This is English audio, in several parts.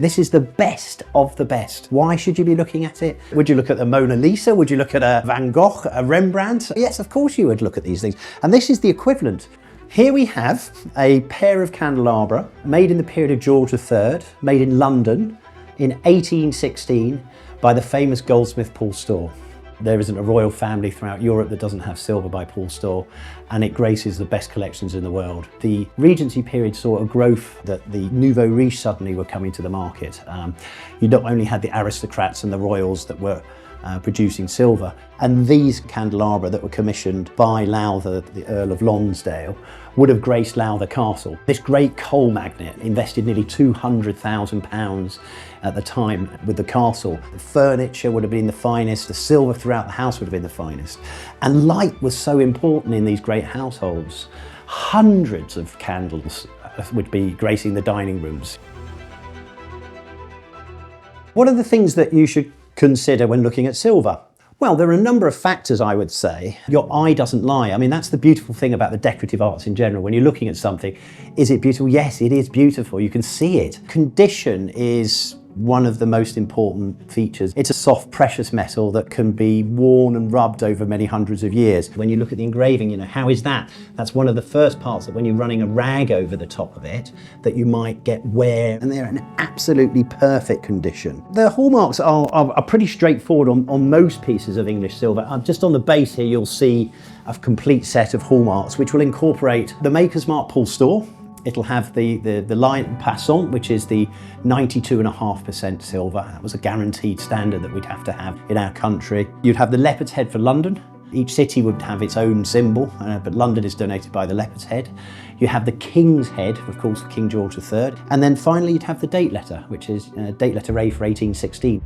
This is the best of the best. Why should you be looking at it? Would you look at the Mona Lisa? Would you look at a Van Gogh, a Rembrandt? Yes, of course you would look at these things. And this is the equivalent. Here we have a pair of candelabra made in the period of George III, made in London in 1816 by the famous goldsmith Paul Storr. There isn't a royal family throughout Europe that doesn't have silver by Paul Storr, and it graces the best collections in the world. The Regency period saw a growth that the nouveau riche suddenly were coming to the market. You not only had the aristocrats and the royals that were producing silver, and these candelabra that were commissioned by Lowther, the Earl of Lonsdale, would have graced Lowther Castle. This great coal magnate invested nearly £200,000 at the time with the castle. The furniture would have been the finest, the silver throughout the house would have been the finest. And light was so important in these great households. Hundreds of candles would be gracing the dining rooms. What are the things that you should consider when looking at silver? Well, there are a number of factors, I would say. Your eye doesn't lie. I mean, that's the beautiful thing about the decorative arts in general. When you're looking at something, is it beautiful? Yes, it is beautiful. You can see it. Condition is one of the most important features. It's a soft, precious metal that can be worn and rubbed over many hundreds of years. When you look at the engraving, you know, how is that? That's one of the first parts, that when you're running a rag over the top of it, that you might get wear, and they're in absolutely perfect condition. The hallmarks are pretty straightforward on most pieces of English silver. Just on the base here, you'll see a complete set of hallmarks, which will incorporate the maker's mark Paul Storr. It'll have the line passant, which is the 92.5% silver. That was a guaranteed standard that we'd have to have in our country. You'd have the leopard's head for London. Each city would have its own symbol, but London is donated by the leopard's head. You have the king's head, of course, King George III. And then finally, you'd have the date letter, which is date letter A for 1816.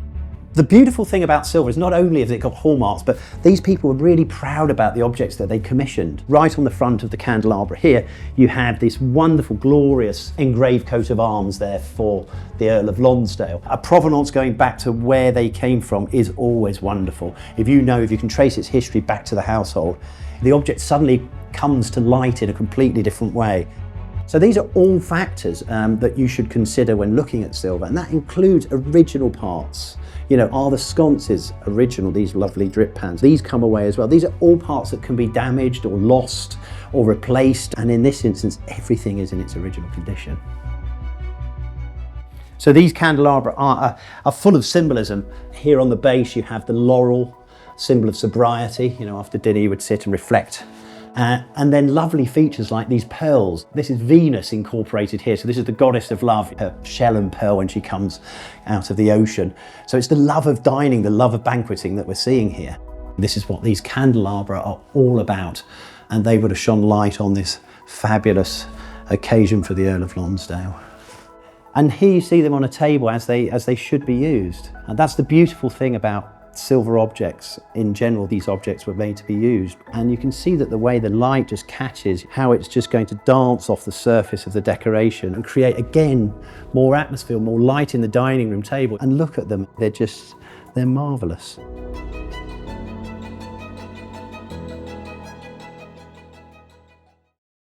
The beautiful thing about silver is not only has it got hallmarks, but these people were really proud about the objects that they commissioned. Right on the front of the candelabra here, you have this wonderful, glorious engraved coat of arms there for the Earl of Lonsdale. A provenance going back to where they came from is always wonderful. If you can trace its history back to the household, the object suddenly comes to light in a completely different way. So these are all factors that you should consider when looking at silver, and that includes original parts. You know, are the sconces original, these lovely drip pans? These come away as well. These are all parts that can be damaged or lost or replaced, and in this instance, everything is in its original condition. So these candelabra are full of symbolism. Here on the base, you have the laurel, symbol of sobriety. You know, after dinner, you would sit and reflect. And then lovely features like these pearls. This is Venus incorporated here. So this is the goddess of love, her shell and pearl when she comes out of the ocean. So it's the love of dining, the love of banqueting that we're seeing here. This is what these candelabra are all about. And they would have shone light on this fabulous occasion for the Earl of Lonsdale. And here you see them on a table as they should be used. And that's the beautiful thing about silver objects in general. These objects were made to be used, and you can see that the way the light just catches, how it's just going to dance off the surface of the decoration and create again more atmosphere, more light in the dining room table. And look at them, they're marvelous.